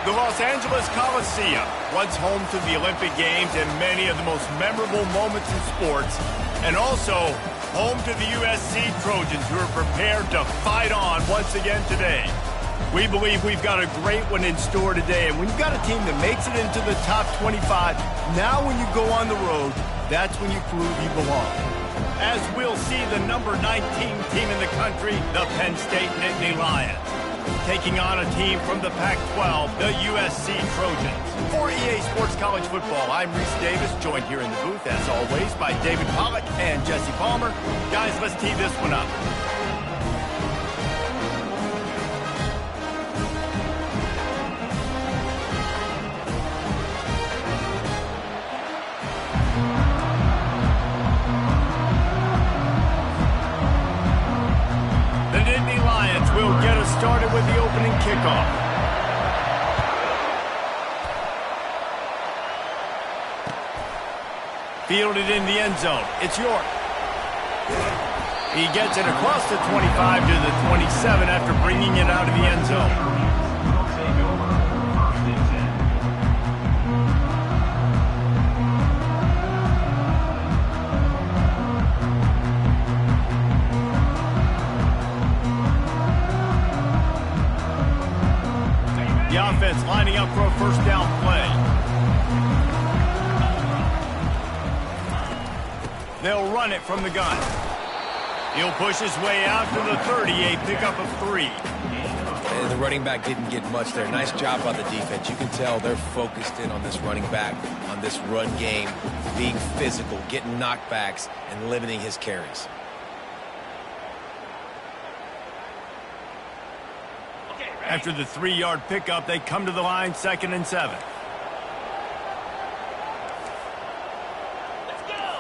The Los Angeles Coliseum, once home to the Olympic Games and many of the most memorable moments in sports, and also home to the USC Trojans, who are prepared to fight on once again today. We believe we've got a great one in store today, and when you've got a team that makes it into the top 25, now when you go on the road, that's when you prove you belong. As we'll see the number 19 team in the country, the Penn State Nittany Lions, taking on a team from the Pac-12, the USC Trojans. For EA Sports College Football, I'm Reese Davis, joined here in the booth, as always, by David Pollack and Jesse Palmer. Guys, let's tee this one up. Will get us started with the opening kickoff. Fielded in the end zone. It's York. He gets it across the 25 to the 27 after bringing it out of the end zone. The offense lining up for a first down play. They'll run it from the gun. He'll push his way out to the 30, a pickup of 3. And the running back didn't get much there. Nice job by the defense. You can tell they're focused in on this running back, on this run game, being physical, getting knockbacks, and limiting his carries. After the 3-yard pickup, they come to the line, 2nd and 7. Let's go!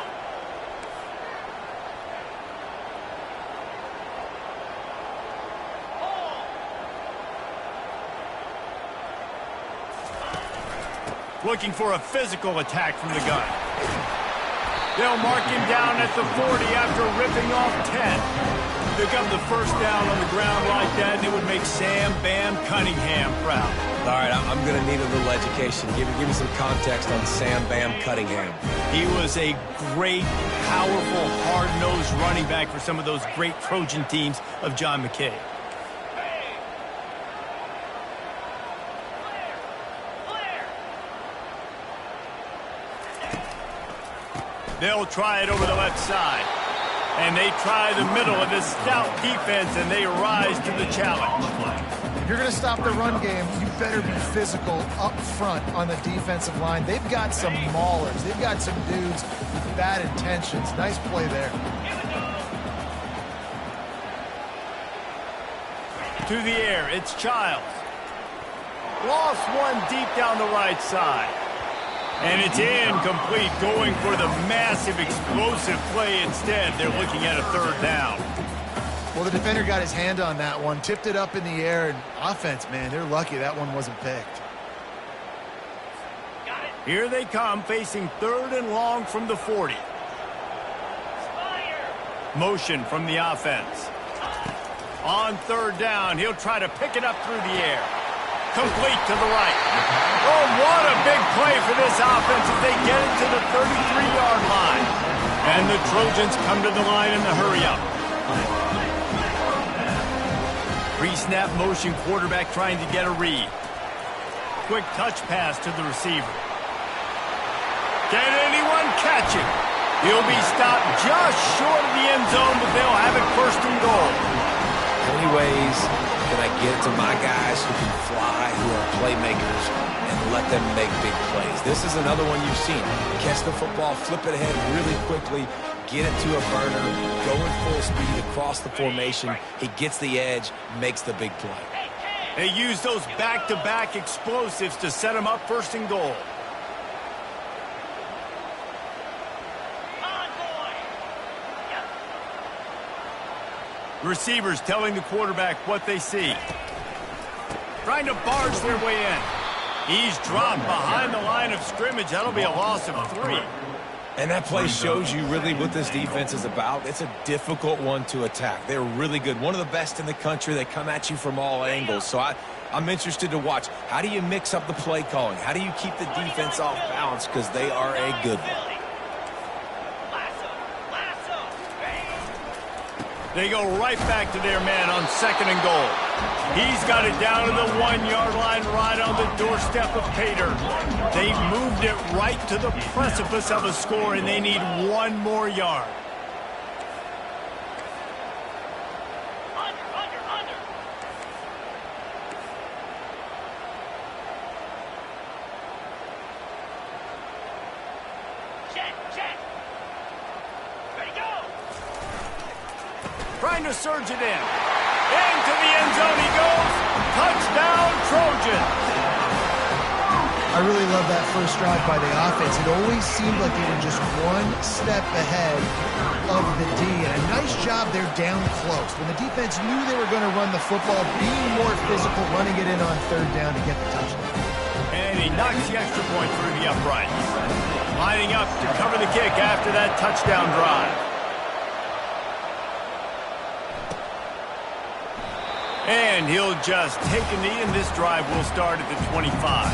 Looking for a physical attack from the gun. They'll mark him down at the 40 after ripping off 10. Pick up the first down on the ground like that, and it would make Sam Bam Cunningham proud. All right, I'm going to need a little education. Give me some context on Sam Bam Cunningham. He was a great, powerful, hard-nosed running back for some of those great Trojan teams of John McKay. They'll try it over the left side. And they try the middle of this stout defense, and they rise to the challenge. If you're going to stop the run game, you better be physical up front on the defensive line. They've got some maulers. They've got some dudes with bad intentions. Nice play there. To the air, it's Childs. Lost one deep down the right side. And it's incomplete, going for the massive, explosive play instead. They're looking at a 3rd down. Well, the defender got his hand on that one, tipped it up in the air, and offense, man, they're lucky that one wasn't picked. Here they come, facing 3rd and long from the 40. Motion from the offense. On 3rd down, he'll try to pick it up through the air. Complete to the right. Oh, what a big play for this offense as they get it to the 33-yard line. And the Trojans come to the line in the hurry-up. Pre-snap motion, quarterback trying to get a read. Quick touch pass to the receiver. Can anyone catch him? He'll be stopped just short of the end zone, but they'll have it 1st and goal. How many ways can I get it to my guys who can fly, who are playmakers, and let them make big plays? This is another one you've seen. Catch the football, flip it ahead really quickly, get it to a burner, go in full speed across the formation. He gets the edge, makes the big play. They use those back-to-back explosives to set them up 1st and goal. Receivers telling the quarterback what they see. Trying to barge their way in. He's dropped behind the line of scrimmage. That'll be a loss of 3. And that play shows you really what this defense is about. It's a difficult one to attack. They're really good. One of the best in the country. They come at you from all angles. So I'm interested to watch. How do you mix up the play calling? How do you keep the defense off balance? Because they are a good one. They go right back to their man on 2nd and goal. He's got it down to the 1-yard line right on the doorstep of Pater. They've moved it right to the precipice of a score, and they need 1 more yard. Trying to surge it in. Into the end zone he goes. Touchdown, Trojans. I really love that first drive by the offense. It always seemed like they were just 1 step ahead of the D. And a nice job there down close. When the defense knew they were going to run the football, being more physical, running it in on 3rd down to get the touchdown. And he knocks the extra point through the uprights. Lining up to cover the kick after that touchdown drive. And he'll just take a knee, and this drive will start at the 25.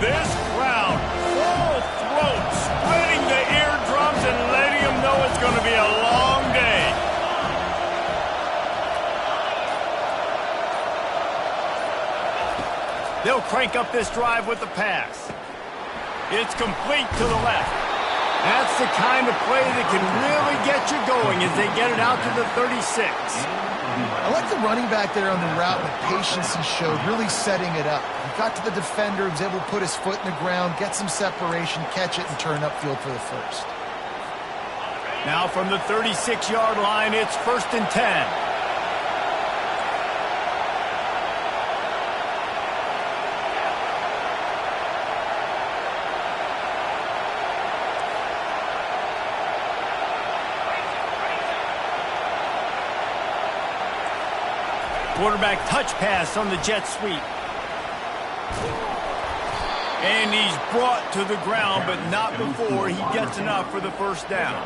This crowd, full throat, spreading the eardrums and letting them know it's going to be a long day. They'll crank up this drive with the pass. It's complete to the left. That's the kind of play that can really get you going as they get it out to the 36. I like the running back there on the route and the patience he showed, really setting it up. He got to the defender, was able to put his foot in the ground, get some separation, catch it, and turn upfield for the first. Now from the 36-yard line, it's 1st and 10. Quarterback touch pass on the jet sweep. And he's brought to the ground, but not before he gets enough for the first down.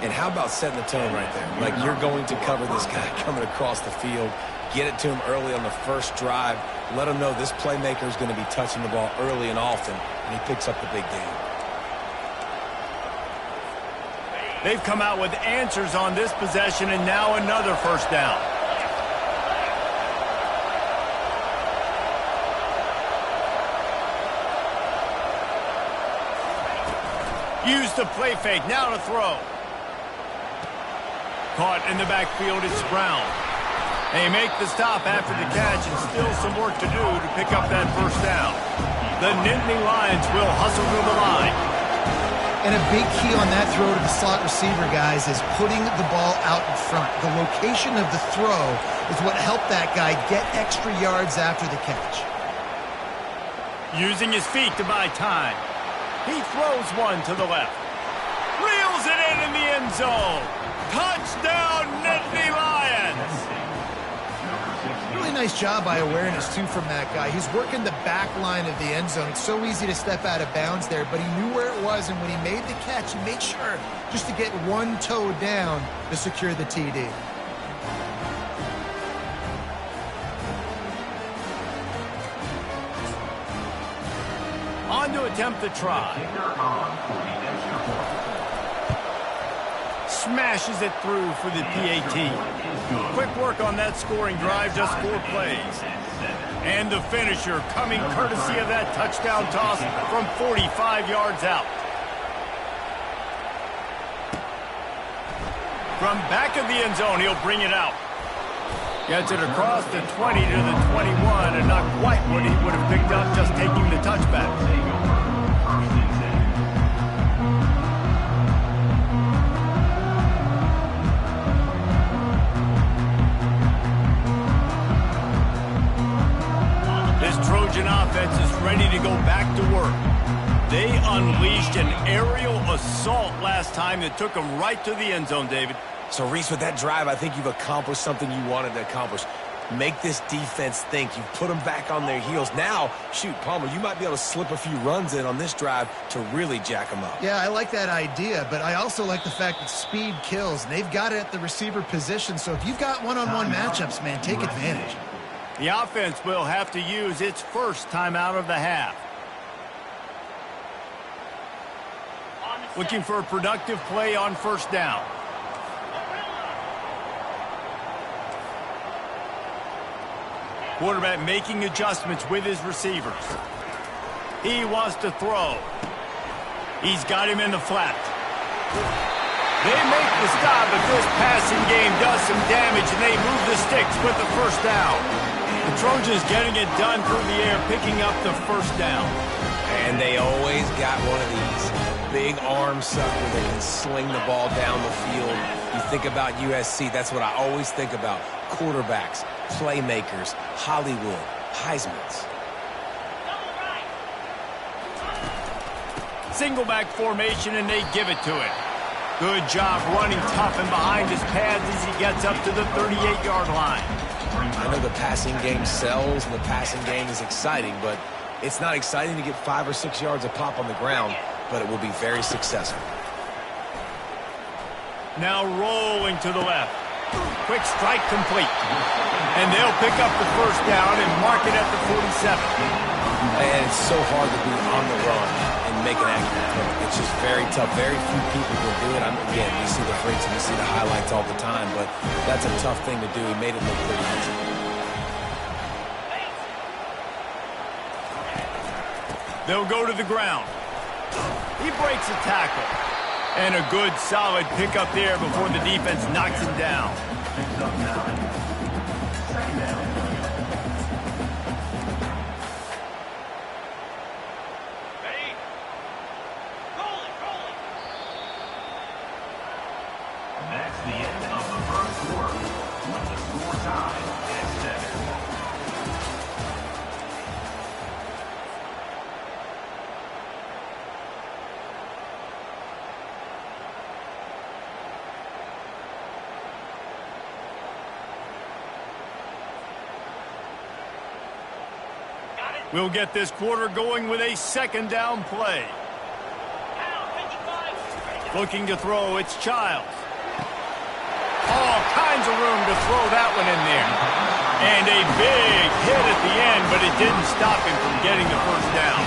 And how about setting the tone right there? Like, you're going to cover this guy coming across the field. Get it to him early on the first drive. Let him know this playmaker is going to be touching the ball early and often, and he picks up the big game. They've come out with answers on this possession, and now another first down. Use the play fake, now to throw. Caught in the backfield, it's Brown. They make the stop after the catch, and still some work to do to pick up that first down. The Nittany Lions will hustle to the line. And a big key on that throw to the slot receiver, guys, is putting the ball out in front. The location of the throw is what helped that guy get extra yards after the catch. Using his feet to buy time. He throws one to the left. Reels it in the end zone. Touchdown, Nittany Lions! Really nice job by awareness, too, from that guy. He's working the back line of the end zone. It's so easy to step out of bounds there, but he knew where it was, and when he made the catch, he made sure just to get one toe down to secure the TD. On to attempt the try. Smashes it through for the PAT. Quick work on that scoring drive, just 4 plays. And the finisher coming courtesy of that touchdown toss from 45 yards out. From back of the end zone, he'll bring it out. Gets it across the 20 to the 21, and not quite what he would have picked up just taking the touchback. This Trojan offense is ready to go back to work. They unleashed an aerial assault last time that took them right to the end zone, David. So, Reese, with that drive, I think you've accomplished something you wanted to accomplish. make this defense think. You've put them back on their heels. Now, shoot, Palmer, you might be able to slip a few runs in on this drive to really jack them up. Yeah, I like that idea, but I also like the fact that speed kills. And they've got it at the receiver position, so if you've got one-on-one matchups, man, take advantage. The offense will have to use its first timeout of the half. Looking for a productive play on first down. Quarterback making adjustments with his receivers. He wants to throw. He's got him in the flat. They make the stop, but this passing game does some damage, and they move the sticks with the first down. The Trojans getting it done through the air, picking up the first down. And they always got one of these. Big arm sucker that can sling the ball down the field. You think about USC, that's what I always think about. Quarterbacks, playmakers, Hollywood, Heismans. Single back formation, and they give it to it. Good job running tough and behind his pads as he gets up to the 38-yard line. I know the passing game sells and the passing game is exciting, but it's not exciting to get 5 or 6 yards a pop on the ground, but it will be very successful. Now rolling to the left. Quick strike complete. And they'll pick up the first down and mark it at the 47. And it's so hard to be on the run and make an accurate throw. It's just very tough. Very few people can do it. Again, we see the freaks and we see the highlights all the time, but that's a tough thing to do. He made it look pretty easy. They'll go to the ground. He breaks a tackle. And a good, solid pickup there before the defense knocks him down. Ready? Rolling. That's the end of the first quarter. With the score tied at 7. We'll get this quarter going with a second down play. Looking to throw, it's Childs. All kinds of room to throw that one in there. And a big hit at the end, but it didn't stop him from getting the first down.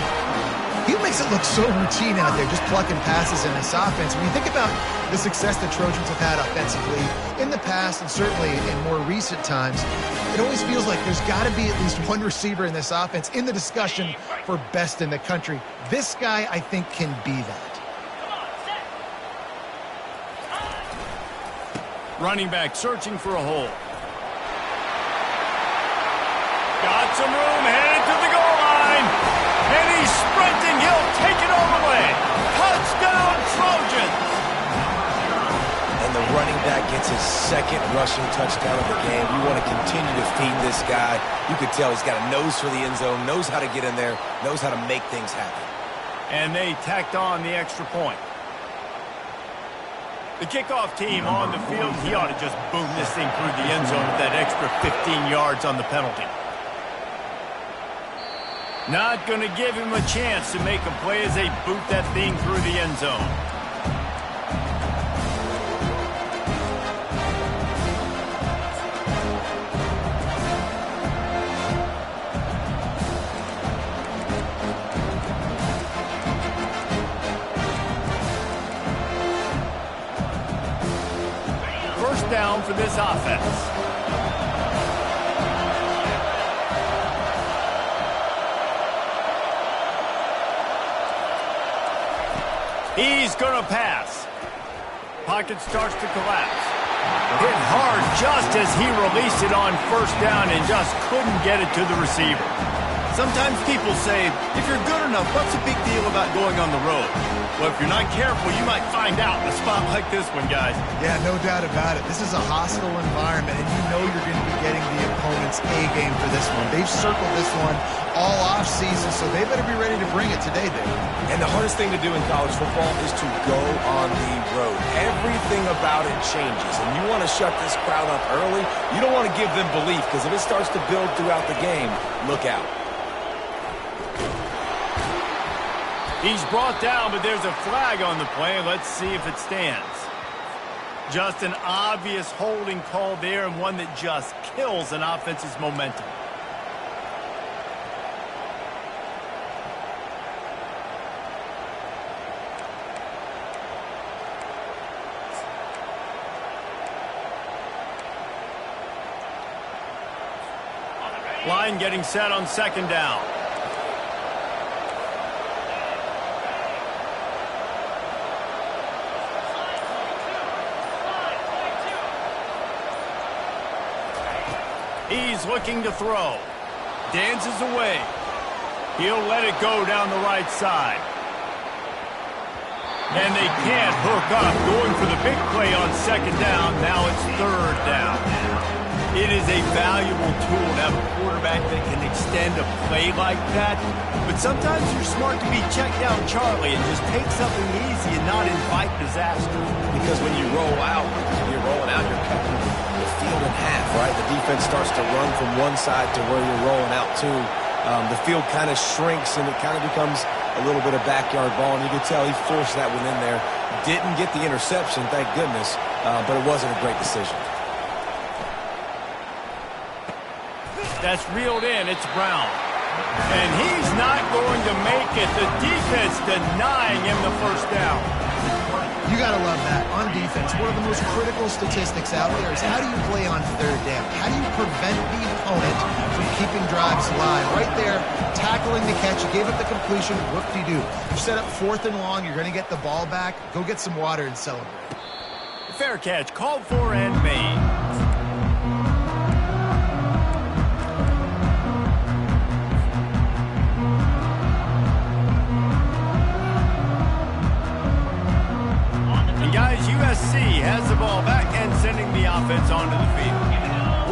He makes it look so routine out there, just plucking passes in this offense. When you think about the success the Trojans have had offensively in the past and certainly in more recent times, it always feels like there's got to be at least one receiver in this offense in the discussion for best in the country. This guy, I think, can be that. Running back searching for a hole. Got some room, headed to the goal line. And he's sprinting. He'll take it all the way. Touchdown, Trojans. And the running back gets his second rushing touchdown of the game. You want to continue to feed this guy. You could tell he's got a nose for the end zone, knows how to get in there, knows how to make things happen. And they tacked on the extra point. The kickoff team on the field, he ought to just boom this thing through the end zone with that extra 15 yards on the penalty. Not going to give him a chance to make a play as they boot that thing through the end zone. First down for this offense. He's going to pass. Pocket starts to collapse. Hit hard just as he released it on first down and just couldn't get it to the receiver. Sometimes people say, if you're good enough, what's the big deal about going on the road? Well, if you're not careful, you might find out in a spot like this one, guys. Yeah, no doubt about it. This is a hostile environment, and you know you're going to be getting the opponent's A-game for this one. They've circled this one all off-season, so they better be ready to bring it today, Dave. And the hardest thing to do in college football is to go on the road. Every everything about it changes. And you want to shut this crowd up early. You don't want to give them belief, because if it starts to build throughout the game, look out. He's brought down, but there's a flag on the play. Let's see if it stands. Just an obvious holding call there, and one that just kills an offense's momentum. Line getting set on second down. He's looking to throw. Dances away. He'll let it go down the right side. And they can't hook up. Going for the big play on second down. Now it's third down. It is a valuable tool to have a quarterback that can extend a play like that. But sometimes you're smart to be checked down Charlie and just take something easy and not invite disaster. Because when you roll out, you're rolling out, you're cutting the field in half, right? The defense starts to run from one side to where you're rolling out to. The field kind of shrinks, and it kind of becomes a little bit of backyard ball. And you can tell he forced that one in there. Didn't get the interception, thank goodness, but it wasn't a great decision. That's reeled in. It's Brown. And he's not going to make it. The defense denying him the first down. You got to love that. On defense, one of the most critical statistics out there is how do you play on third down? How do you prevent the opponent from keeping drives alive? Right there, tackling the catch. You gave up the completion. Whoop-de-doo. You set up fourth and long. You're going to get the ball back. Go get some water and celebrate. Fair catch. Called for and made. Guys, USC has the ball back and sending the offense onto the field.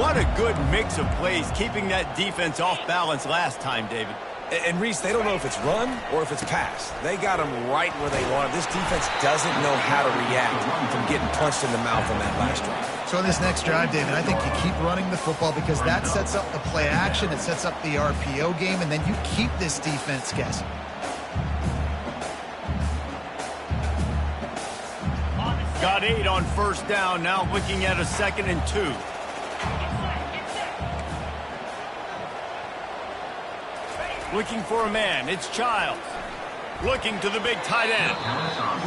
What a good mix of plays, keeping that defense off balance last time, David. And Reese, they don't know if it's run or if it's pass. They got them right where they want it. This defense doesn't know how to react from getting punched in the mouth on that last drive. So on this next drive, David, I think you keep running the football because that sets up the play action, it sets up the RPO game, and then you keep this defense guessing. Got 8 on first down, now looking at a 2nd and 2. Looking for a man, it's Childs. Looking to the big tight end.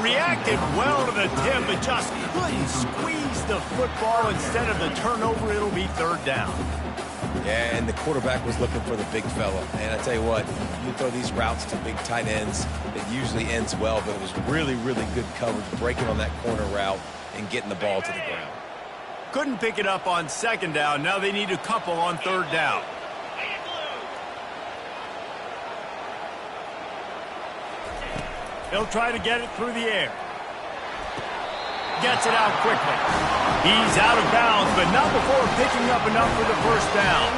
Reacted well to the tip, but just couldn't squeeze the football. Instead of the turnover, it'll be third down. Yeah, and the quarterback was looking for the big fella. And I tell you what, you throw these routes to big tight ends, it usually ends well, but it was really, really good coverage, breaking on that corner route and getting the ball to the ground. Couldn't pick it up on second down. Now they need a couple on third down. He'll try to get it through the air. Gets it out quickly. He's out of bounds, but not before picking up enough for the first down.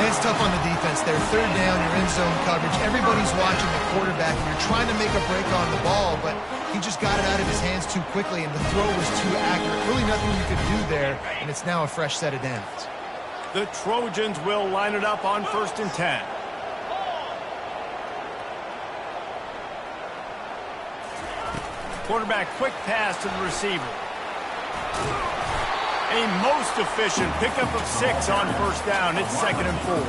It's tough on the defense there. Third down, you're in zone coverage. Everybody's watching the quarterback, and you're trying to make a break on the ball, but he just got it out of his hands too quickly, and the throw was too accurate. Really nothing you could do there, and it's now a fresh set of downs. The Trojans will line it up on 1st and 10. Quarterback quick pass to the receiver. A most efficient pickup of 6 on first down. It's 2nd and 4.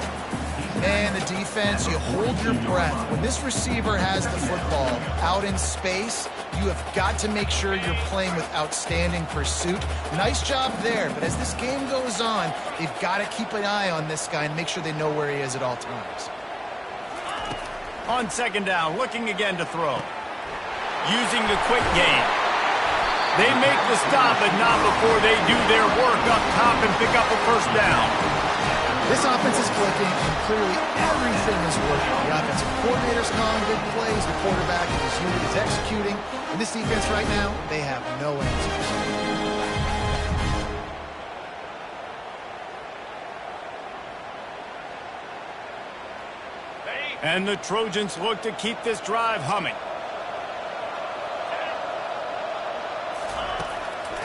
And the defense, you hold your breath. When this receiver has the football out in space, you have got to make sure you're playing with outstanding pursuit. Nice job there, but as this game goes on, they've got to keep an eye on this guy and make sure they know where he is at all times. On 2nd down, looking again to throw. Using the quick game. They make the stop, but not before they do their work up top and pick up a first down. This offense is clicking, and clearly everything is working. The offensive coordinator's calling good plays, the quarterback and his unit is executing. And this defense right now, they have no answers. And the Trojans look to keep this drive humming.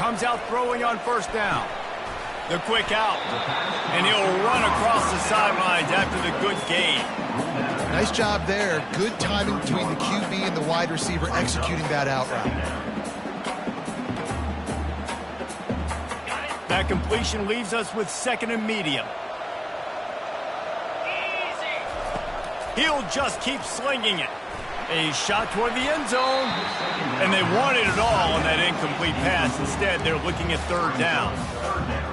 Comes out throwing on first down. The quick out. And he'll run across the sidelines after the good gain. Nice job there. Good timing between the QB and the wide receiver executing that out route. That completion leaves us with second and medium. He'll just keep slinging it. A shot toward the end zone. And they wanted it all on that incomplete pass. Instead, they're looking at third down.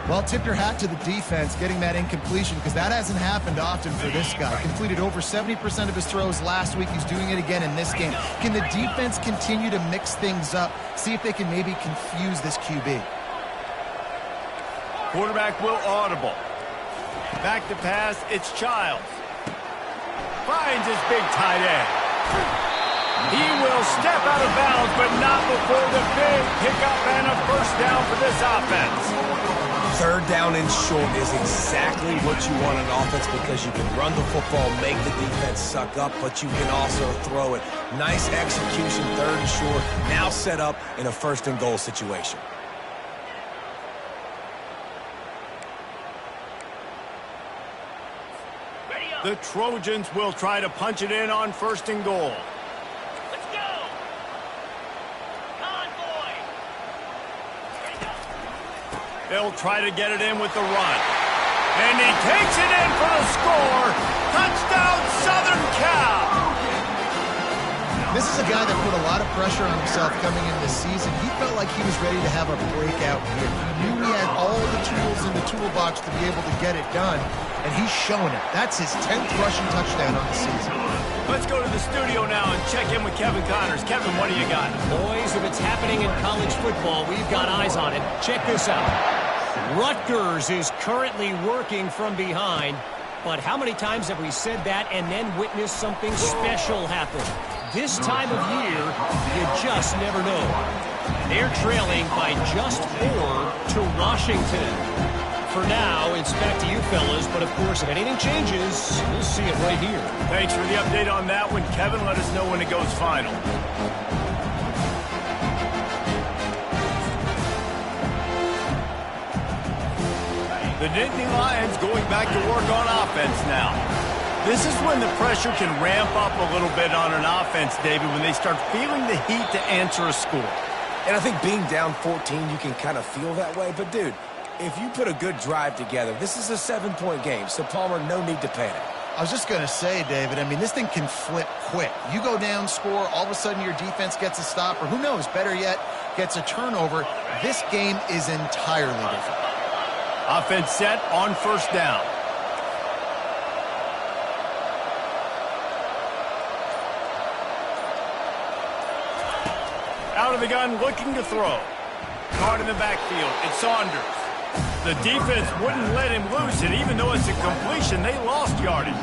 Well, tip your hat to the defense getting that incompletion, because that hasn't happened often for this guy. Completed over 70% of his throws last week. He's doing it again in this game. Can the defense continue to mix things up? See if they can maybe confuse this QB. Quarterback will audible. Back to pass, it's Childs. Finds his big tight end. He will step out of bounds, but not before the big pickup and a first down for this offense. Third down and short is exactly what you want on offense, because you can run the football, make the defense suck up, but you can also throw it. Nice execution, third and short, now set up in a first and goal situation. The Trojans will try to punch it in on first and goal. Let's go! Convoy! Ready to go! They'll try to get it in with the run. And he takes it in for the score. Touchdown, Southern Cal! This is a guy that put a lot of pressure on himself coming into the season. He felt like he was ready to have a breakout year. He knew he had all the tools in the toolbox to be able to get it done, and he's showing it. That's his 10th rushing touchdown on the season. Let's go to the studio now and check in with Kevin Connors. Kevin, what do you got? Boys, if it's happening in college football, we've got eyes on it. Check this out. Rutgers is currently working from behind, but how many times have we said that and then witnessed something special happen? This time of year, you just never know. They're trailing by just 4 to Washington. For now, it's back to you fellas, but of course, if anything changes, we'll see it right here. Thanks for the update on that one, Kevin. Let us know when it goes final. The Nittany Lions going back to work on offense now. This is when the pressure can ramp up a little bit on an offense, David, when they start feeling the heat to answer a score. And I think being down 14, you can kind of feel that way. But, dude, if you put a good drive together, this is a 7-point game. So, Palmer, no need to panic. I was just going to say, David, I mean, this thing can flip quick. You go down, score, all of a sudden your defense gets a stop, or who knows, better yet, gets a turnover. This game is entirely different. Offense set on first down. Out of the gun, looking to throw. Caught in the backfield. It's Saunders. The defense wouldn't let him loose, and even though it's a completion, they lost yardage.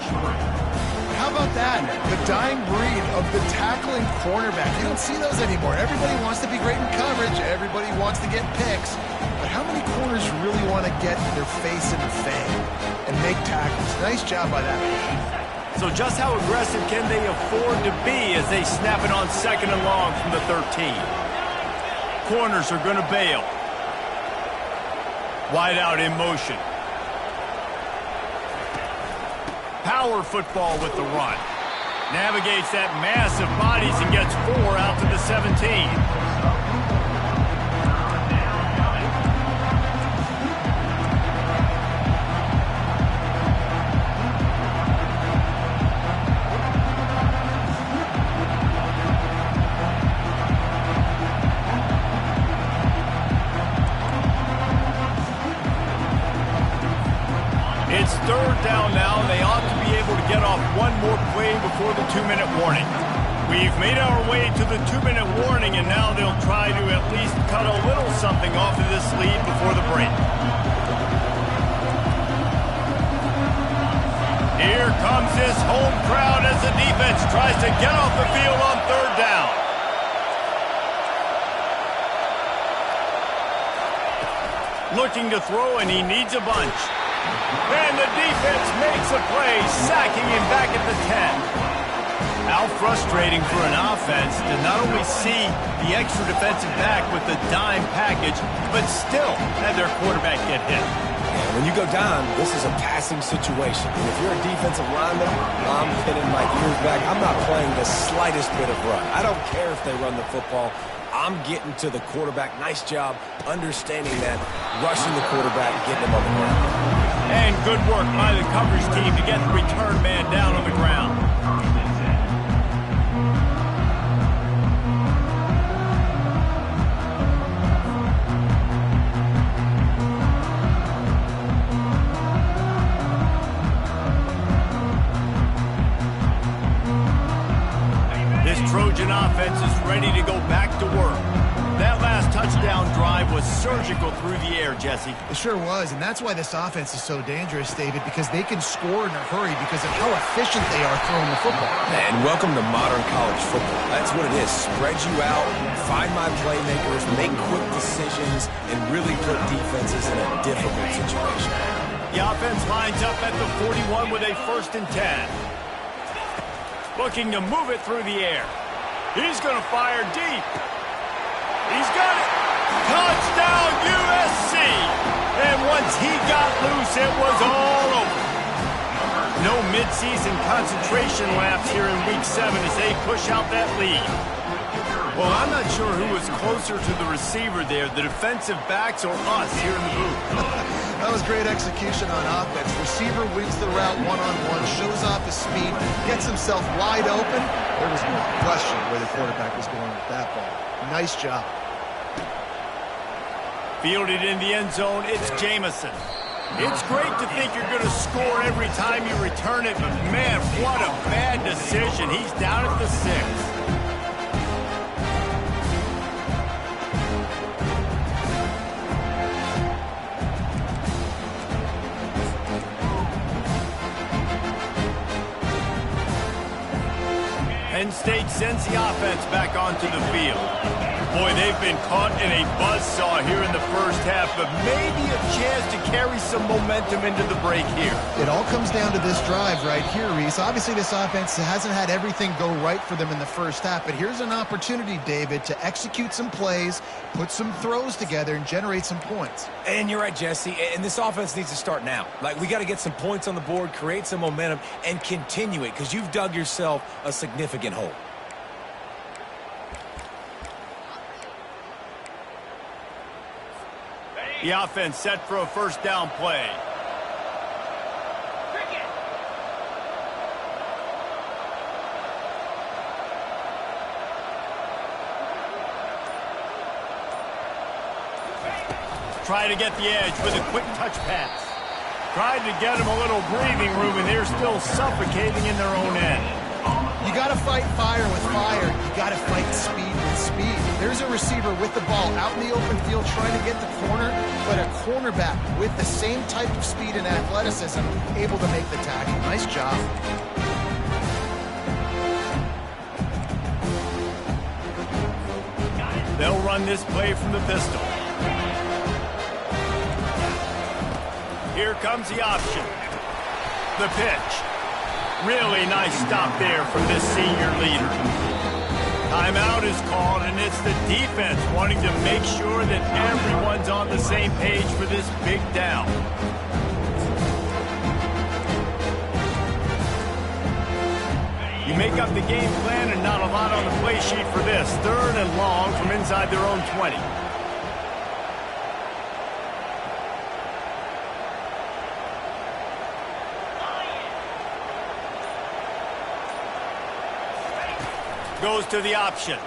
How about that? The dying breed of the tackling cornerback. You don't see those anymore. Everybody wants to be great in coverage. Everybody wants to get picks. But how many corners really want to get their face in the fang and make tackles? Nice job by that. So just how aggressive can they afford to be as they snap it on second and long from the 13? Corners are going to bail. Wide out in motion. Power football with the run. Navigates that mass of bodies and gets 4 out to the 17. It's third down now. They ought to be able to get off one more play before the 2-minute warning. We've made our way to the 2-minute warning, and now they'll try to at least cut a little something off of this lead before the break. Here comes this home crowd as the defense tries to get off the field on third down. Looking to throw, and he needs a bunch. And the defense makes a play, sacking him back at the 10. How frustrating for an offense to not only see the extra defensive back with the dime package, but still have their quarterback get hit. And when you go down, this is a passing situation. And if you're a defensive lineman, I'm pinning my ears back. I'm not playing the slightest bit of run. I don't care if they run the football. I'm getting to the quarterback. Nice job understanding that, rushing the quarterback, getting him on the ground. And good work by the coverage team to get the return man down on the ground. Trojan offense is ready to go back to work. That last touchdown drive was surgical through the air, Jesse. It sure was, and that's why this offense is so dangerous, David, because they can score in a hurry because of how efficient they are throwing the football. And welcome to modern college football. That's what it is. Spread you out, find my playmakers, make quick decisions, and really put defenses in a difficult situation. The offense lines up at the 41 with a 1st and 10. Looking to move it through the air. He's going to fire deep. He's got it. Touchdown, USC. And once he got loose, it was all over. No midseason concentration laps here in Week 7 as they push out that lead. Well, I'm not sure who was closer to the receiver there, the defensive backs or us here in the booth. That was great execution on offense. Receiver wins the route one-on-one, shows off his speed, gets himself wide open. There was no question where the quarterback was going with that ball. Nice job. Fielded in the end zone, it's Jamison. It's great to think you're going to score every time you return it, but man, what a bad decision. He's down at the 6. Penn State sends the offense back onto the field. Boy, they've been caught in a buzzsaw here in the first half, but maybe a chance to carry some momentum into the break here. It all comes down to this drive right here, Reese. Obviously, this offense hasn't had everything go right for them in the first half, but here's an opportunity, David, to execute some plays, put some throws together, and generate some points. And you're right, Jesse, and this offense needs to start now. Like, we got to get some points on the board, create some momentum, and continue it, because you've dug yourself a significant hole. The offense set for a 1st down play. Try to get the edge with a quick touch pass. Tried to get him a little breathing room, and they're still suffocating in their own end. You got to fight fire with fire. You got to fight speed with speed. There's a receiver with the ball out in the open field trying to get the corner, but a cornerback with the same type of speed and athleticism able to make the tackle. Nice job. They'll run this play from the pistol. Here comes the option. The pitch. Really nice stop there from this senior leader. Timeout is called, and it's the defense wanting to make sure that everyone's on the same page for this big down. You make up the game plan and not a lot on the play sheet for this. 3rd and long from inside their own 20. Goes to the option.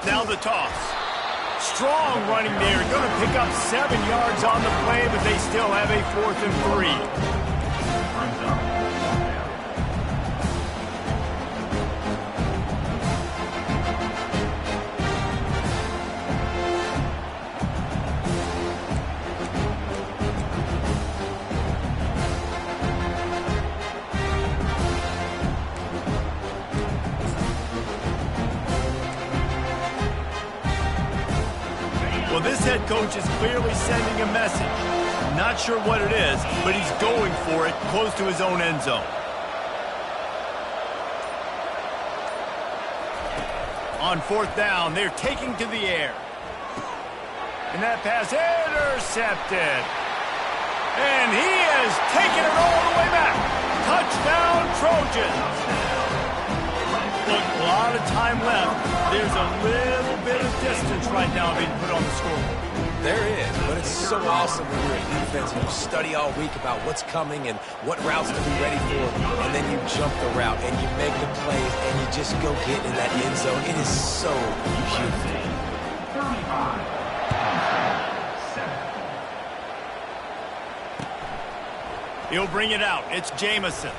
Now the toss. Strong running there. Going to pick up 7 yards on the play, but they still have a 4th and 3. Well, this head coach is clearly sending a message. Not sure what it is, but he's going for it close to his own end zone. On fourth down, they're taking to the air. And that pass intercepted. And he has taken it all the way back. Touchdown, Trojans. Look, a lot of time left. There's a little bit of distance right now being put on the scoreboard. There is, but it's so awesome when you're a defense and you study all week about what's coming and what routes to be ready for, and then you jump the route and you make the plays and you just go get in that end zone. It is so beautiful. 35. He'll bring it out. It's Jamison.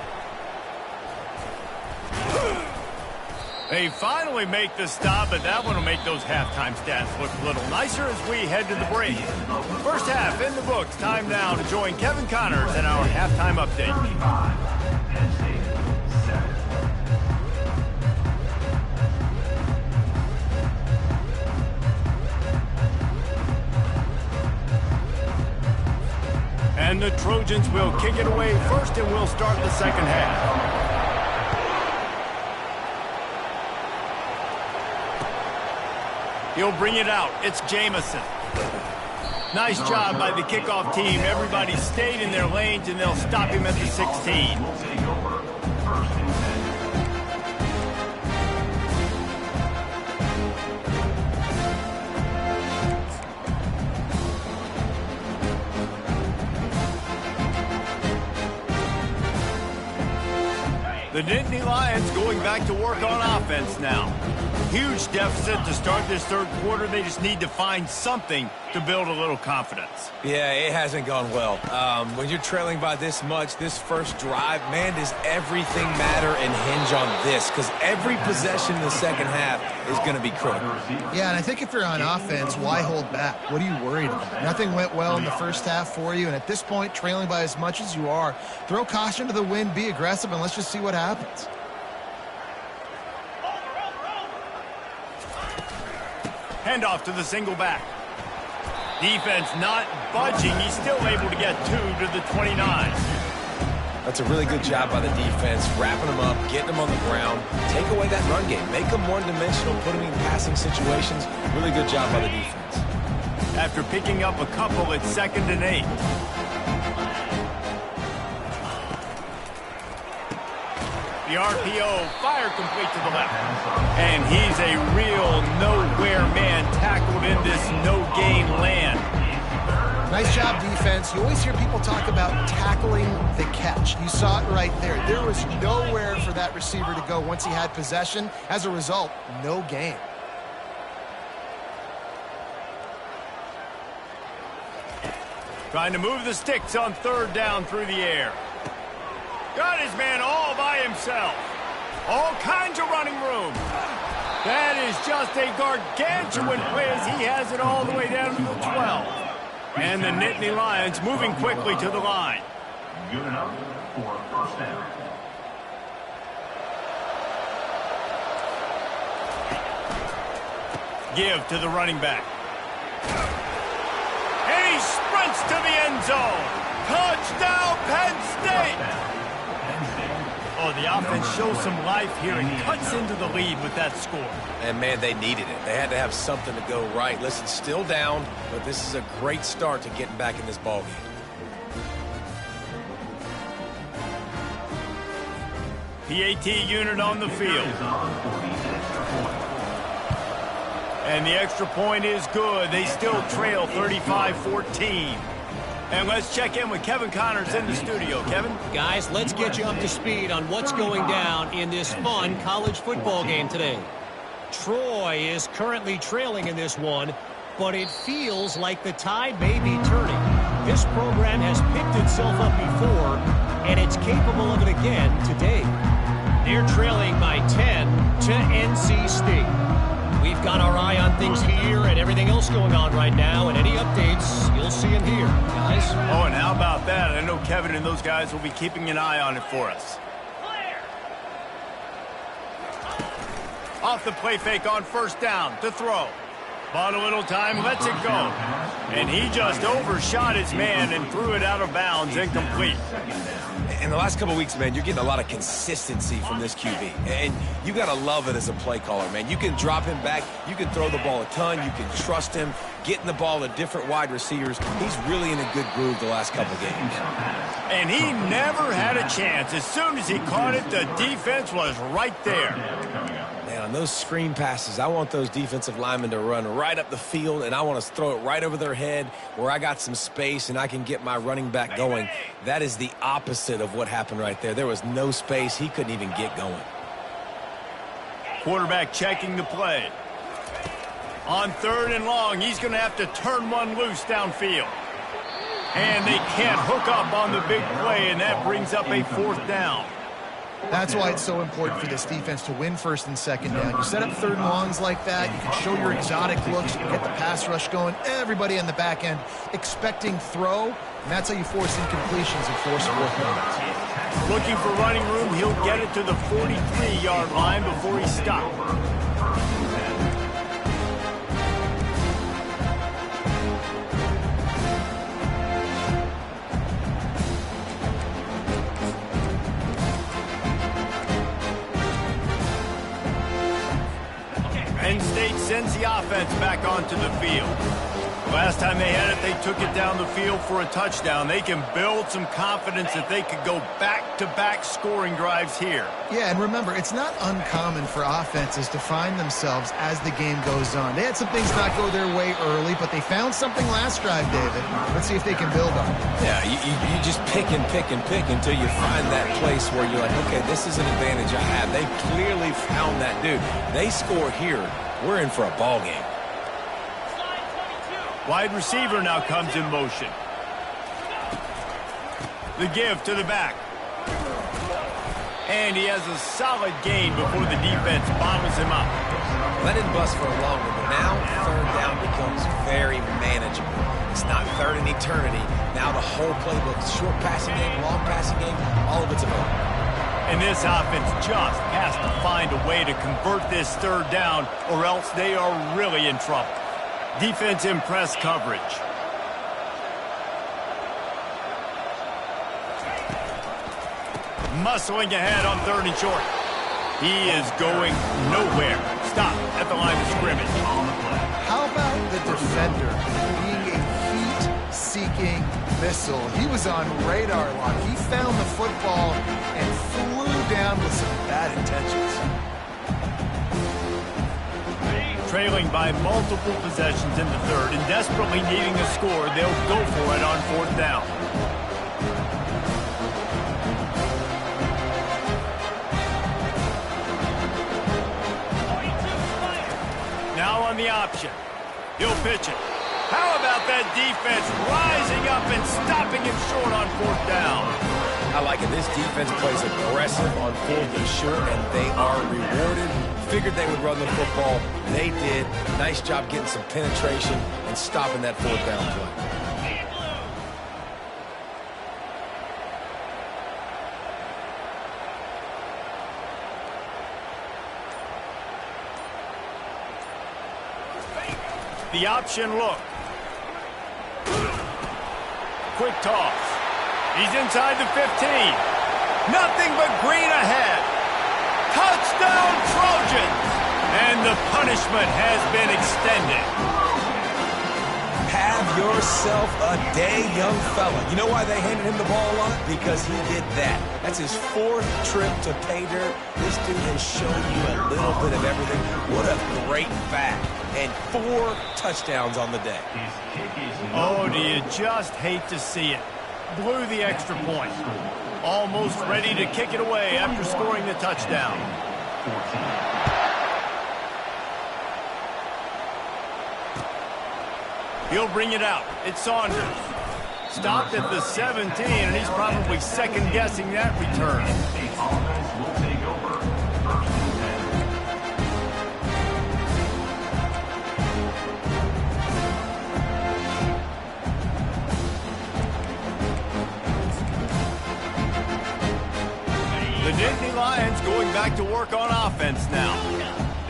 They finally make the stop, but that one will make those halftime stats look a little nicer as we head to the break. First half in the books. Time now to join Kevin Connors in our halftime update. 35. Penn State, 7. And the Trojans will kick it away first, and we'll start the second half. He'll bring it out. It's Jamison. Nice job by the kickoff team. Everybody stayed in their lanes, and they'll stop him at the 16. Will take over. First and 10. The Nittany Lions going back to work on offense now. Huge deficit to start this third quarter. They just need to find something to build a little confidence. Yeah, it hasn't gone well. When you're trailing by this much, this first drive, man, does everything matter and hinge on this? Because every possession in the second half is going to be critical. Yeah, and I think if you're on offense, why hold back? What are you worried about? Nothing went well in the first half for you, and at this point, trailing by as much as you are, throw caution to the wind, be aggressive, and let's just see what happens. Handoff to the single back. Defense not budging. He's still able to get 2 to the 29. That's a really good job by the defense, wrapping them up, getting them on the ground, take away that run game, make them one-dimensional, put them in passing situations. Really good job by the defense. After picking up a couple, it's 2nd and 8. The RPO, fire complete to the left. And he's a real nowhere man tackled in this no-gain land. Nice job, defense. You always hear people talk about tackling the catch. You saw it right there. There was nowhere for that receiver to go once he had possession. As a result, no gain. Trying to move the sticks on third down through the air. Got his man all by himself. All kinds of running room. That is just a gargantuan play as he has it all the way down to the 12. And the Nittany Lions moving quickly to the line. Good enough for a first down. Give to the running back. And he sprints to the end zone. Touchdown, Penn State! Oh, the offense shows some life here and cuts into the lead with that score. And, man, they needed it. They had to have something to go right. Listen, still down, but this is a great start to getting back in this ballgame. PAT unit on the field. And the extra point is good. They still trail 35-14. And let's check in with Kevin Connors in the studio. Kevin? Guys, let's get you up to speed on what's going down in this fun college football game today. Troy is currently trailing in this one, but it feels like the tide may be turning. This program has picked itself up before, and it's capable of it again today. They're trailing by 10 to NC State. We've got our eye on things here and everything else going on right now, and any updates, you'll see them here, guys. Oh, and how about that? I know Kevin and those guys will be keeping an eye on it for us. Off the play fake on first down to throw. Bought a little time, lets it go. And he just overshot his man and threw it out of bounds, incomplete. In the last couple of weeks, man, you're getting a lot of consistency from this QB. And you got to love it as a play caller, man. You can drop him back. You can throw the ball a ton. You can trust him, getting the ball to different wide receivers. He's really in a good groove the last couple of games. And he never had a chance. As soon as he caught it, the defense was right there. Man, on those screen passes, I want those defensive linemen to run right up the field, and I want to throw it right over their head where I got some space and I can get my running back going. That is the opposite of what happened right there. There was no space. He couldn't even get going. Quarterback checking the play. On 3rd and long, he's going to have to turn one loose downfield. And they can't hook up on the big play, and that brings up a 4th down. That's why it's so important for this defense to win 1st and 2nd down. You set up 3rd and longs like that. You can show your exotic looks. You can get the pass rush going. Everybody on the back end expecting throw, and that's how you force incompletions and force 4th downs. Looking for running room. He'll get it to the 43-yard line before he stops. Penn State sends the offense back onto the field. Last time they had it, they took it down the field for a touchdown. They can build some confidence that they could go back-to-back scoring drives here. Yeah, and remember, it's not uncommon for offenses to find themselves as the game goes on. They had some things not go their way early, but they found something last drive, David. Let's see if they can build on it. Yeah, you just pick and pick and pick until you find that place where you're like, okay, this is an advantage I have. They clearly found that dude. They score here. We're in for a ball game. Wide receiver now comes in motion. The give to the back. And he has a solid gain before the defense bottles him up. Let it bust for a long one, but now 3rd down becomes very manageable. It's not 3rd in eternity. Now the whole playbook, short passing game, long passing game, all of it's available. And this offense just has to find a way to convert this 3rd down, or else they are really in trouble. Defense in press coverage. Muscling ahead on 3rd and short. He is going nowhere. Stop at the line of scrimmage. How about the defender being a heat-seeking missile? He was on radar lock. He found the football and flew down with some bad intentions. Trailing by multiple possessions in the 3rd and desperately needing a score, they'll go for it on 4th down. Now on the option. He'll pitch it. How about that defense rising up and stopping him short on 4th down? I like it. This defense plays aggressive on 4th and short, and they are rewarded. Figured they would run the football. They did. Nice job getting some penetration and stopping that 4th down play. The option look. Quick toss. He's inside the 15. Nothing but green ahead. Touchdown Trojans! And the punishment has been extended. Have yourself a day, young fella. You know why they handed him the ball a lot? Because he did that. That's his 4th trip to pay dirt. This dude has shown you a little bit of everything. What a great fact. And 4 touchdowns on the day. Oh, do you just hate to see it? Blew the extra point. Almost ready to kick it away after scoring the touchdown. He'll bring it out. It's Saunders. Stopped at the 17, and he's probably second-guessing that return. The Nittany Lions going back to work on offense now.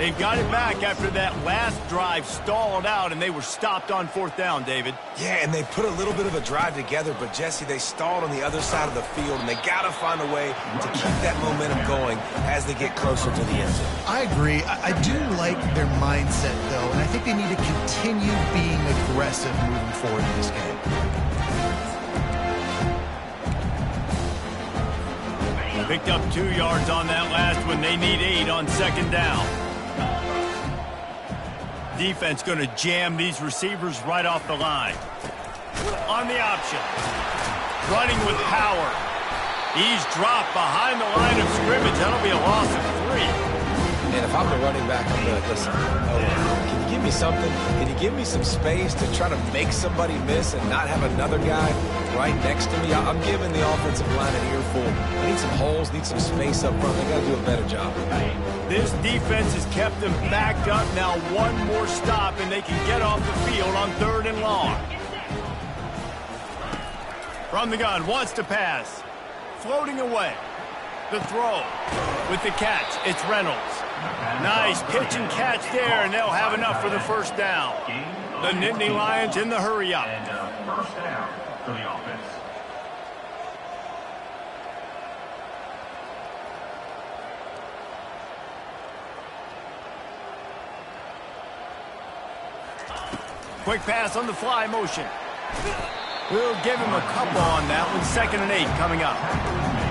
They've got it back after that last drive stalled out, and they were stopped on 4th down, David. Yeah, and they put a little bit of a drive together, but, Jesse, they stalled on the other side of the field, and they got to find a way to keep that momentum going as they get closer to the end zone. I agree. I do like their mindset, though, and I think they need to continue being aggressive moving forward in this game. Picked up 2 yards on that last one. They need 8 on 2nd down. Defense going to jam these receivers right off the line. On the option. Running with power. He's dropped behind the line of scrimmage. That'll be a loss of 3. And if I'm the running back, I'm like, listen, can you give me something? Can you give me some space to try to make somebody miss and not have another guy right next to me? I'm giving the offensive line an earful. I need some holes, need some space up front. They got to do a better job. This defense has kept them backed up. Now one more stop, and they can get off the field on 3rd and long. From the gun, wants to pass. Floating away. The throw. With the catch, it's Reynolds. Nice pitch and catch there, and they'll have enough for the 1st down. The Nittany Lions in the hurry-up. And 1st down for the offense. Quick pass on the fly motion. We'll give him a couple on that one. 2nd and 8 coming up.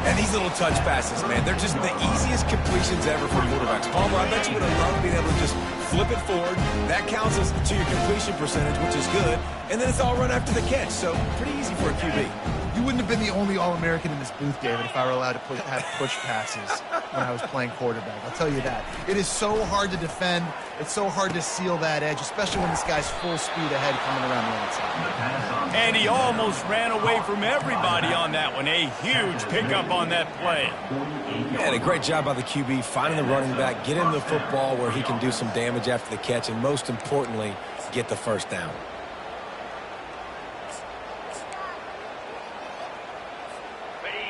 And these little touch passes, man, they're just the easiest completions ever for quarterbacks. Palmer, I bet you would have loved being able to just flip it forward. That counts as to your completion percentage, which is good. And then it's all run after the catch, so pretty easy for a QB. You wouldn't have been the only All-American in this booth, David, if I were allowed to have push passes when I was playing quarterback. I'll tell you that. It is so hard to defend. It's so hard to seal that edge, especially when this guy's full speed ahead coming around the outside. And he almost ran away from everybody on that one. A huge pickup on that play. And a great job by the QB finding the running back, get him the football where he can do some damage after the catch, and most importantly, get the 1st down.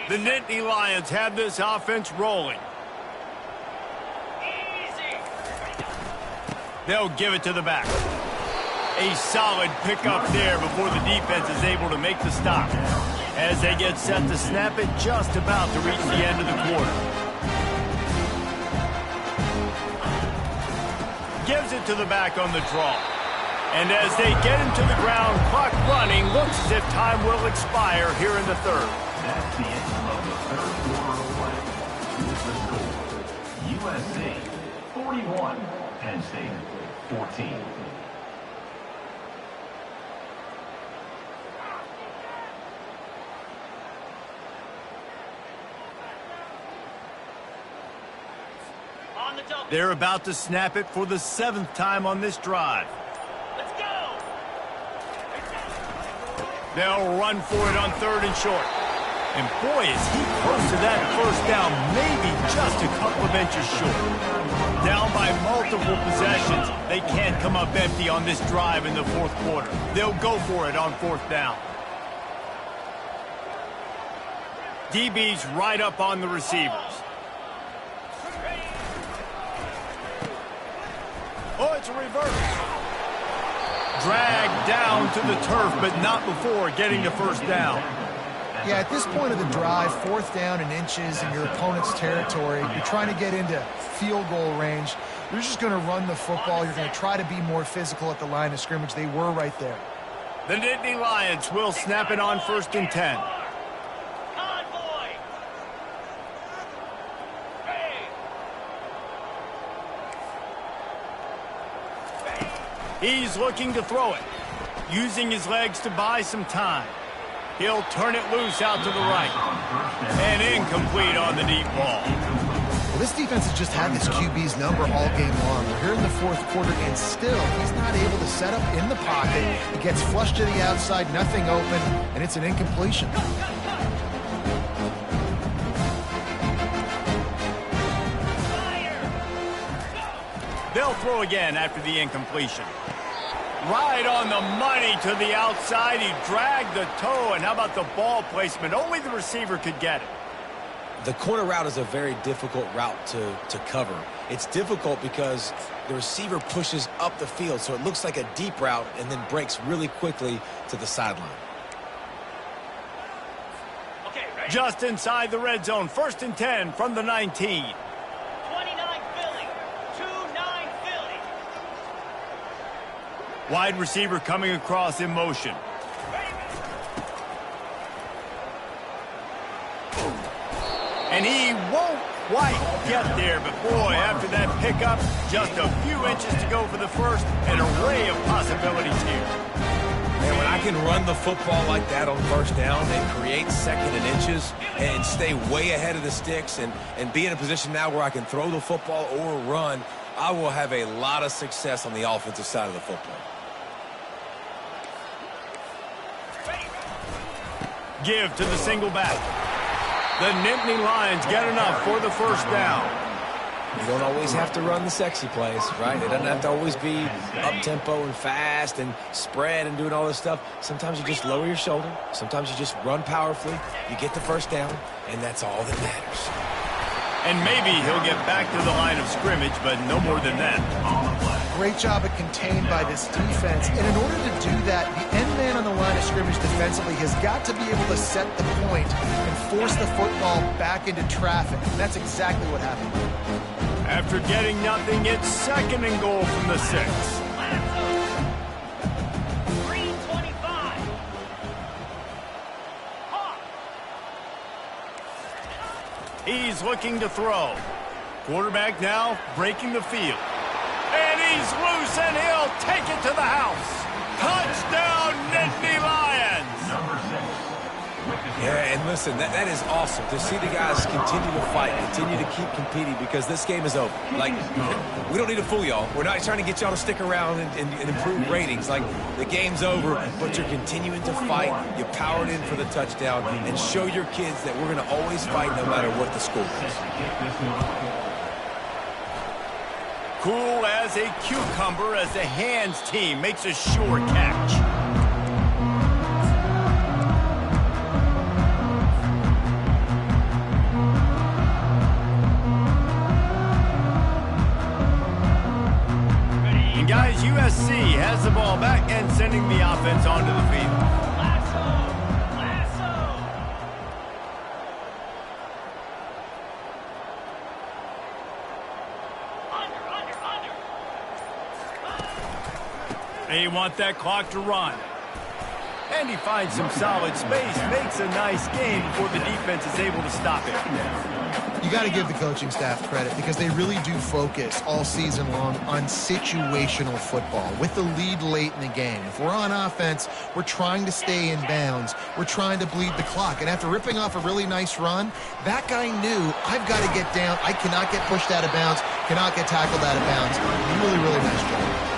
The Nittany Lions have this offense rolling. They'll give it to the back. A solid pickup there before the defense is able to make the stop. As they get set to snap it, just about to reach the end of the quarter. Gives it to the back on the draw. And as they get him to the ground, clock running, looks as if time will expire here in the 3rd. That's the end of the 3rd quarter of play. Here's the score. USC 41, Penn State 14. On the double. They're about to snap it for the 7th time on this drive. Let's go. They'll run for it on 3rd and short. And boy, is he close to that 1st down, maybe just a couple of inches short. Down by multiple possessions, they can't come up empty on this drive in the 4th quarter. They'll go for it on 4th down. DB's right up on the receivers. Oh, it's a reverse. Dragged down to the turf, but not before getting the 1st down. Yeah, at this point of the drive, 4th down and inches in your opponent's territory, you're trying to get into field goal range. You're just going to run the football. You're going to try to be more physical at the line of scrimmage. They were right there. The Nittany Lions will snap it on 1st and 10. Convoy. Hey. He's looking to throw it, using his legs to buy some time. He'll turn it loose out to the right. And incomplete on the deep ball. Well, this defense has just had this QB's number all game long. We're here in the 4th quarter, and still he's not able to set up in the pocket. He gets flushed to the outside, nothing open, and it's an incompletion. They'll throw again after the incompletion. Right on the money to the outside. He dragged the toe, and how about the ball placement? Only the receiver could get it. The corner route is a very difficult route to cover. It's difficult because the receiver pushes up the field, so it looks like a deep route and then breaks really quickly to the sideline. Okay, ready? Just inside the red zone, 1st and 10 from the 19. 29 Philly. 2-9 Philly. Wide receiver coming across in motion. And he won't quite get there, but boy, after that pickup, just a few inches to go for the first, an array of possibilities here. Man, when I can run the football like that on 1st down and create 2nd and inches and stay way ahead of the sticks and be in a position now where I can throw the football or run, I will have a lot of success on the offensive side of the football. Give to the single back. The Nittany Lions get enough for the 1st down. You don't always have to run the sexy plays, right? It doesn't have to always be up-tempo and fast and spread and doing all this stuff. Sometimes you just lower your shoulder. Sometimes you just run powerfully. You get the 1st down, and that's all that matters. And maybe he'll get back to the line of scrimmage, but no more than that. Great job at contained by this defense. And in order to do that, the end man on the line of scrimmage defensively has got to be able to set the point and force the football back into traffic. And that's exactly what happened. After getting nothing, it's 2nd and goal from the 6. Green 25. Hawk. He's looking to throw. Quarterback now breaking the field. And he's loose, and he'll take it to the house. Touchdown, Nittany Lions! Number 6. Yeah, and listen, that is awesome to see the guys continue to fight, continue to keep competing, because this game is over. Like, we don't need to fool y'all. We're not trying to get y'all to stick around and improve ratings. Like, the game's over, but you're continuing to fight. You powered in for the touchdown, and show your kids that we're going to always fight no matter what the score is. Cool as a cucumber as the hands team makes a sure catch. And guys, USC has the ball back and sending the offense onto the field. They want that clock to run. And he finds some solid space, makes a nice game before the defense is able to stop it. You got to give the coaching staff credit because they really do focus all season long on situational football with the lead late in the game. If we're on offense, we're trying to stay in bounds. We're trying to bleed the clock. And after ripping off a really nice run, that guy knew, I've got to get down. I cannot get pushed out of bounds, cannot get tackled out of bounds. Really, really nice job.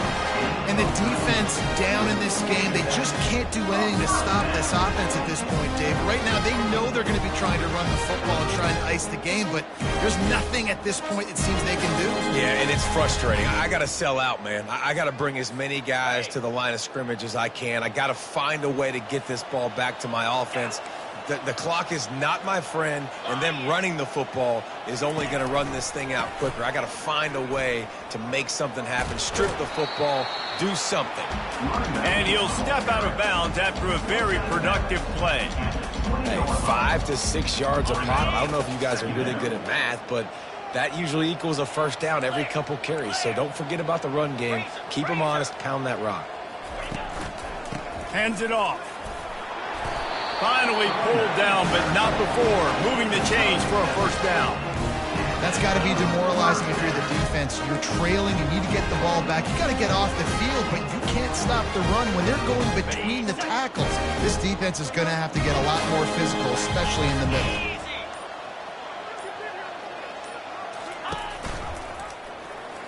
And the defense down in this game, they just can't do anything to stop this offense at this point, Dave. Right now, they know they're going to be trying to run the football and try and ice the game, but there's nothing at this point it seems they can do. Yeah, and it's frustrating. I got to sell out, man. I got to bring as many guys to the line of scrimmage as I can. I got to find a way to get this ball back to my offense. The clock is not my friend, and them running the football is only going to run this thing out quicker. I got to find a way to make something happen, strip the football, do something. And he'll step out of bounds after a very productive play. Hey, 5 to 6 yards a pop. I don't know if you guys are really good at math, but that usually equals a first down every couple carries. So don't forget about the run game. Keep them honest, pound that rock. Hands it off. Finally pulled down, but not before moving the chains for a first down. That's got to be demoralizing if you're the defense. You're trailing, you need to get the ball back. You got to get off the field, but you can't stop the run when they're going between the tackles. This defense is going to have to get a lot more physical, especially in the middle.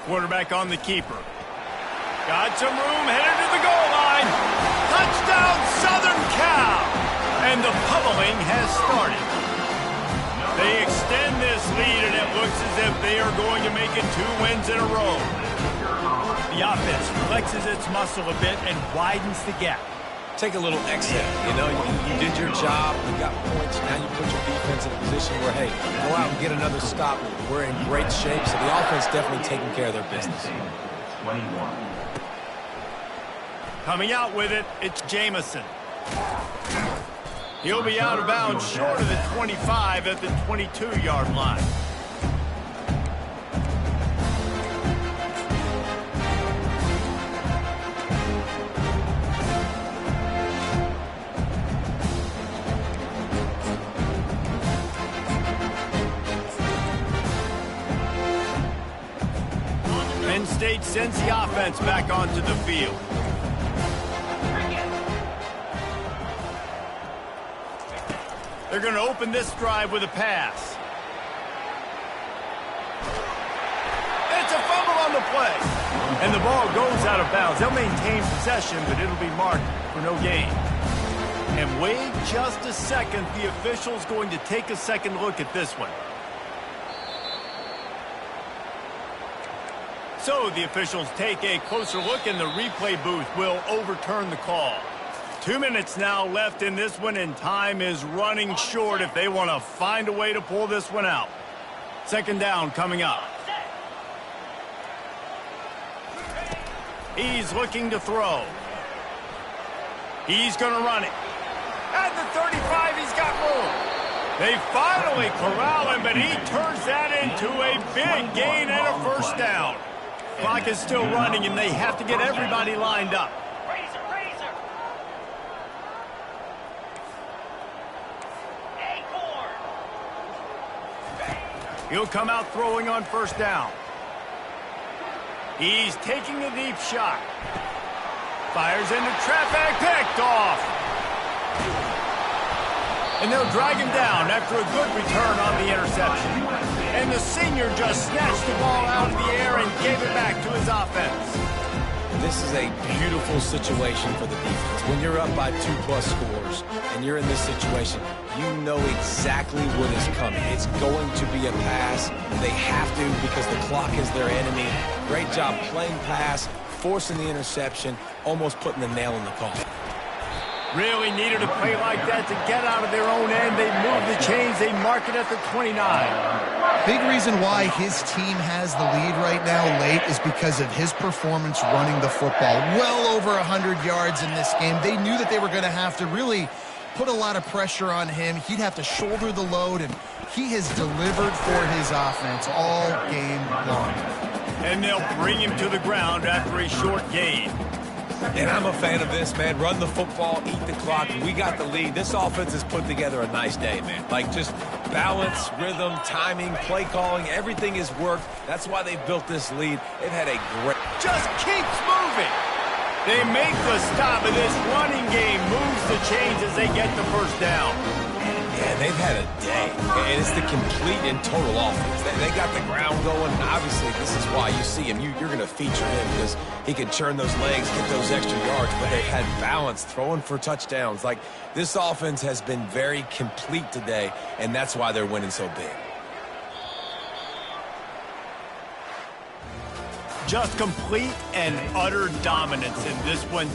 Quarterback on the keeper. Got some room, headed to the goal line. Touchdown, Southern Cal! And the pummeling has started. They extend this lead, and it looks as if they are going to make it 2 wins in a row. The offense flexes its muscle a bit and widens the gap. take a little exit. You know, you did your job, you got points, now you put your defense in a position where, hey, go out and get another stop. We're in great shape, so the offense definitely taking care of their business. 21. Coming out with it, it's Jamison. He'll be out of bounds short of the 25 at the 22-yard line. Penn State sends the offense back onto the field. They're going to open this drive with a pass. It's a fumble on the play. And the ball goes out of bounds. They'll maintain possession, but it'll be marked for no gain. And wait just a second. The official's going to take a second look at this one. So the officials take a closer look, and the replay booth will overturn the call. 2 minutes now left in this one, and time is running short if they want to find a way to pull this one out. Second down coming up. He's looking to throw. He's going to run it. At the 35, he's got room. They finally corral him, but he turns that into a big gain and a first down. Clock is still running, and they have to get everybody lined up. Razor. Acorn. He'll come out throwing on first down. He's taking a deep shot. Fires into traffic, picked off. And they'll drag him down after a good return on the interception. And the senior just snatched the ball out of the air and gave it back to his offense. This is a beautiful situation for the defense. When you're up by 2+ scores and you're in this situation, you know exactly what is coming. It's going to be a pass. They have to because the clock is their enemy. Great job playing pass, forcing the interception, almost putting the nail in the coffin. Really needed a play like that to get out of their own end. They move the chains. They mark it at the 29. Big reason why his team has the lead right now late is because of his performance running the football. Well over 100 yards in this game. They knew that they were going to have to really put a lot of pressure on him. He'd have to shoulder the load, and he has delivered for his offense all game long. And they'll bring him to the ground after a short gain. And I'm a fan of this, man. Run the football, eat the clock. We got the lead. This offense has put together a nice day, man. Like, just balance, rhythm, timing, play calling, everything has worked. That's why they built this lead. They've had a great... Just keeps moving. They make the stop, and this running game moves the chains as they get the first down. Yeah, they've had a day, and it's the complete and total offense. They got the ground going, and obviously this is why you see him. You're going to feature him because he can churn those legs, get those extra yards, but they've had balance, throwing for touchdowns. Like, this offense has been very complete today, and that's why they're winning so big. Just complete and utter dominance in this one.